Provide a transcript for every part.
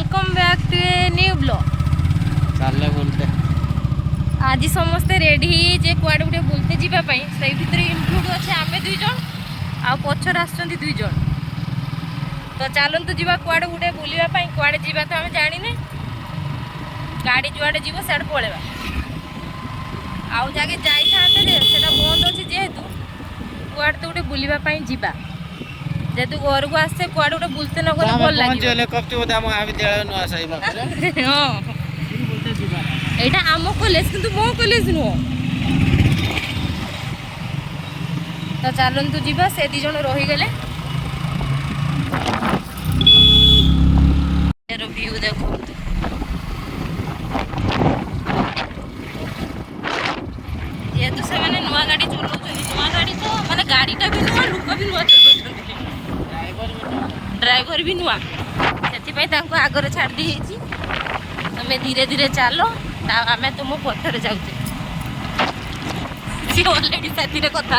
Welcome back to a new blog. चले बोलते आज समस्ते रेडी जे कुआडे गुटे बुलते जीवा पई से भितर इंक्लूड अछि आमे दुई जण आ पछर आछंती दुई जण। तो चलंतु जीवा कुआडे गुटे बुलिबा पई कुआडे जीवा तो हम जानि ने गाड़ी जुआडे जीवो सेड पळेबा आउ जाके जाई थाते रे सेटा बंद अछि जेहेतु कुआडे तो गुटे बुलिबा पई जीवा जेतु घर को आसे कुआडे गुटे बुलते न गले भल लागी पहुंचले कप्ती बोदा हम विद्यालय न आसाई बाकरे हां बुलते जीवा एटा आमो कॉलेज किंतु मो कॉलेज नो। तो चलंतु जीवा से दी जण रही गले एरो व्यू देखो ये तो से माने नुआ गाड़ी चलौछन नुआ गाड़ी तो माने गाड़ीटा भी नुआ लोक भी नुआ चलौछन ड्राइवर भी नुआ से आगर छाड़ दी तुम्हें धीरे धीरे चलो आमे तुम पथर जाऊे सी ऑलरेडी साथी रे कथा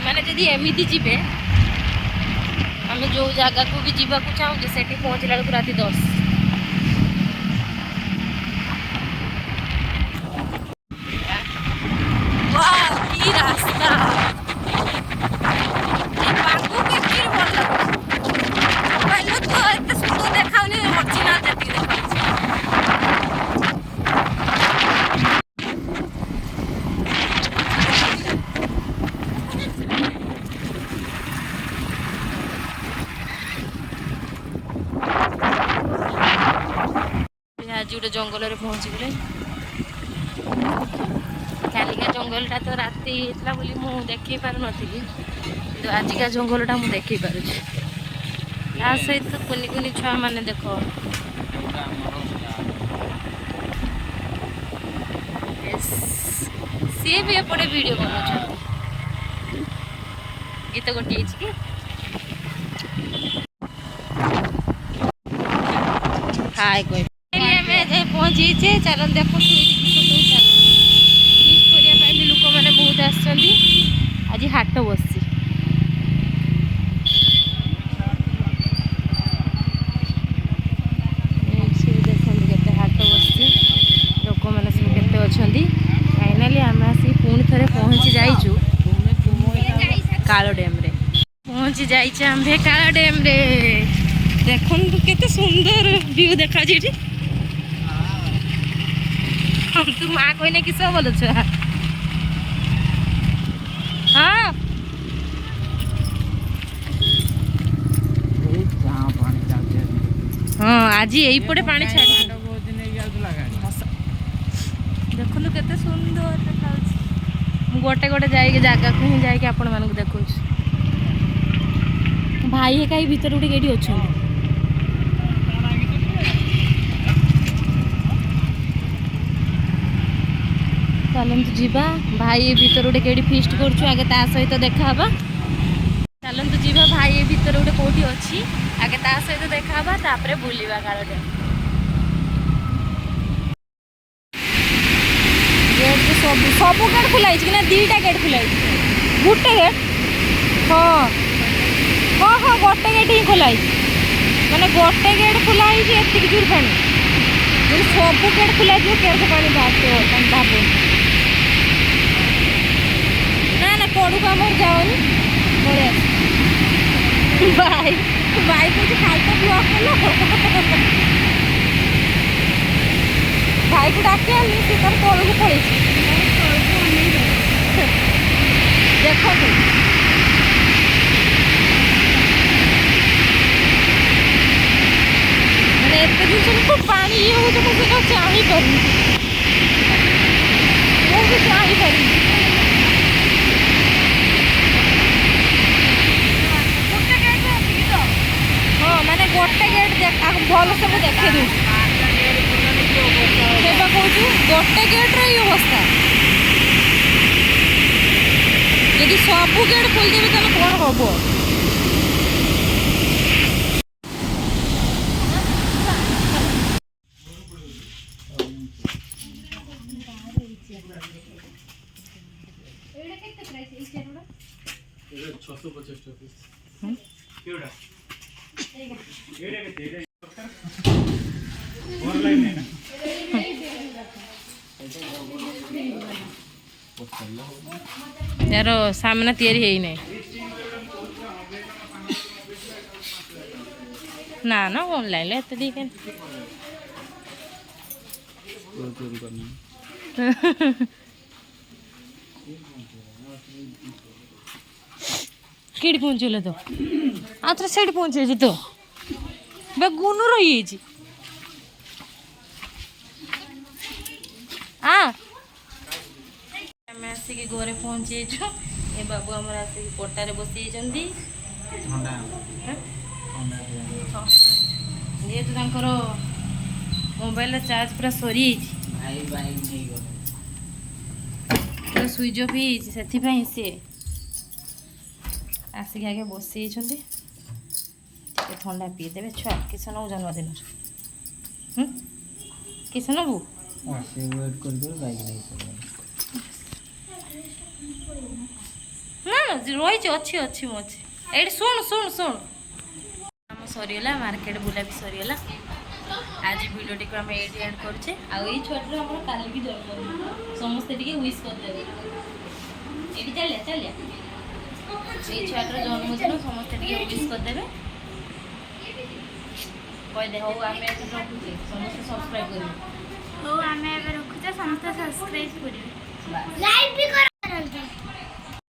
माने जदि एमिति जीवे आमे जो जगह को भी जीवा को चाहूँ सेठी पहुँचला बेलू राति 10। रास्ता आज गोटे जंगल में पहुँची गले कालिका जंगलटा तो राति होता बोली मु देखी पार नी कि आजिका जंगलटा मु देखी पारुछि ता सहित कुनि कुनि छुआ माने देख सी भी एपटे वीडियो बना गीत गोटे कि हाय कोई पहुँची चलन देख लोक मैंने बहुत आज हाट बस देखते के हाट बस लोक मैंने सब के फाइनाली आम आसी पुणी थे पहुँची जाइचु काल डैम रे पहुँची जाइए आम्भे काल डैम रे देखु केते सुंदर व्यू देखा जी तू माँ कहने किस बोल छुआ हाँ हाँ आज यही पटे पानी छाड़ी देखु केते सुंदर देखा गोटे गोटे जाइए जगह को ही जाइए आपण मानक देखो भाई कहीं भीतर गोटे कहीं अच्छा चलतु जीवा भाई भीतर गोटे कहीं फिस्ट करुँ आगे ता सहित देखा चलतु जीवा भाई भीतर गोटे कौटी अच्छी आगे ता सहित देखा तापर बुलवा काल डैम गेट सब सब गेट खुलाई कि दीटा गेट खुलाई गोटे गेट हाँ हाँ हाँ गोटे गेट ही खुलाई मैंने गोटे गेट खुलाई एति जोर पानी सब गेट खुलाई केरके पानी बाहर ना ना पड़ू का मोर जाओनी भाई भाई कुछ खालता ब्लॉक कल भाई को डाके आनी सी तार तौल को पड़े देखो मैंने एत जिन पानी ये हो तो चाही पारि चाही पारि हाँ माने गोटे गेट भल से मुझे देखे दूँ कहूँ गोटे गेट्रे ये अवस्था यदि सबू गेट खोलदेवी तो कौन हम ये 650 रुपीस यार सामना तैयारी है ही नहीं ना ना ऑनलाइन ले तो देखे किड़ी पहुँचल तो आ थोड़ा साइड पहुँचे तो गुनु रही आम आसिक घरे पहुँची ए बाबू आम आसिक पटारे बसी जेहेतु तांकर मोबाइल चार्ज पूरा सरी पूरा स्विच ऑफ ही से आसिक आगे बसी ठंडा पीदेवे छुआ किस नौ जन्मदिन किस नबू ना रही अच्छी अच्छी मो अच्छी ये शुण शुण शुण आम सरीगला मार्केट बुला भी सरीगला आज भिडियो टी आम ये एड करे आई छुआटर आम काल की जन्मदिन समस्ते विश करदे ये चलिया चलिया ये छुआटर जन्मदिन समस्ते विश करदे कहदे हौ आम रखुचे समस्ते सब्सक्राइब करेंगे हौ आम रखुचे समस्ते सब्सक्राइब करेंगे लाइक भी करो।